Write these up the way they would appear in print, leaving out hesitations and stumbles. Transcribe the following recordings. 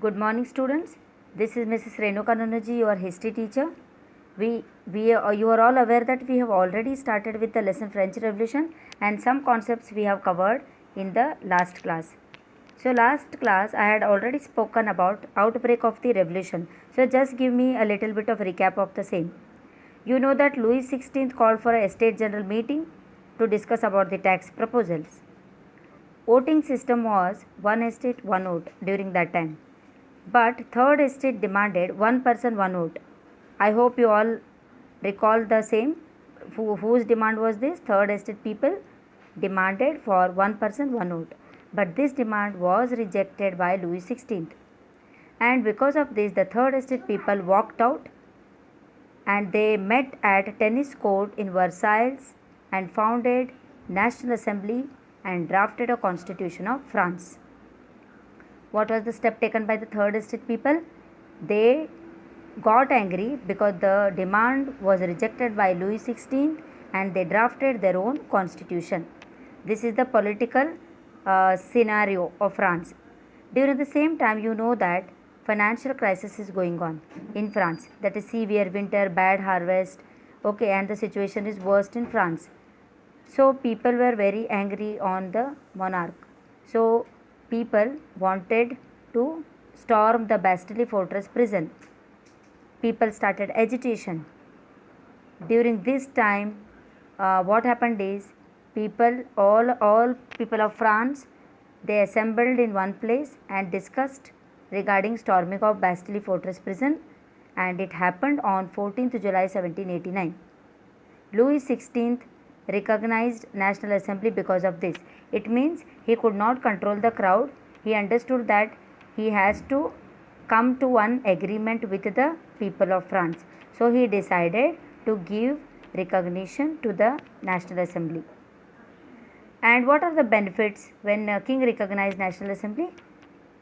Good morning, students. This is Mrs. Renuka Nanuji, your history teacher. You are all aware that we have already started with the lesson French Revolution, and some concepts we have covered in the last class. So last class I had already spoken about outbreak of the revolution. So just give me a little bit of recap of the same. You know that Louis XVI called for a state general meeting to discuss about the tax proposals. Voting system was one estate one vote during that time. But third estate demanded one person one vote. I hope you all recall the same. Whose demand was this? Third estate people demanded for one person one vote. But this demand was rejected by Louis XVI. And because of this, the third estate people walked out and they met at tennis court in Versailles and founded National Assembly and drafted a constitution of France. What was the step taken by the third estate people? They got angry because the demand was rejected by Louis XVI and they drafted their own constitution. This is the political scenario of France. During the same time, you know that financial crisis is going on in France. That is severe winter, bad harvest, okay, and the situation is worst in France. So people were very angry on the monarch. So people wanted to storm the Bastille fortress prison. People started agitation. During this time, what happened is all people of France, they assembled in one place and discussed regarding storming of Bastille fortress prison, and it happened on 14th July 1789. Louis XVI recognized National Assembly because of this. It means he could not control the crowd. He understood that he has to come to one agreement with the people of France. So he decided to give recognition to the National Assembly. And what are the benefits when king recognized National Assembly?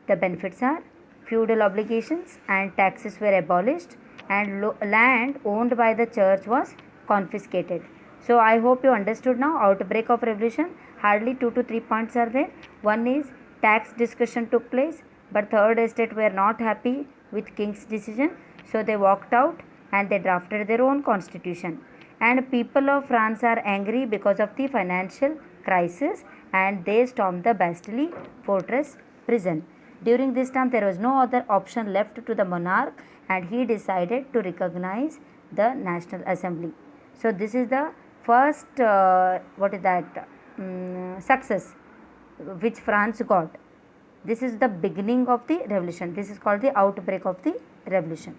The benefits are feudal obligations and taxes were abolished, and land owned by the church was confiscated. So I hope you understood now. Outbreak of revolution, hardly 2 to 3 points are there. One is tax discussion took place, but third estate were not happy with king's decision, so they walked out and they drafted their own constitution. And people of France are angry because of the financial crisis and they stormed the Bastille fortress prison. During this time there was no other option left to the monarch and he decided to recognize the National Assembly. So this is the first success which France got. This is the beginning of the revolution. This is called the outbreak of the revolution.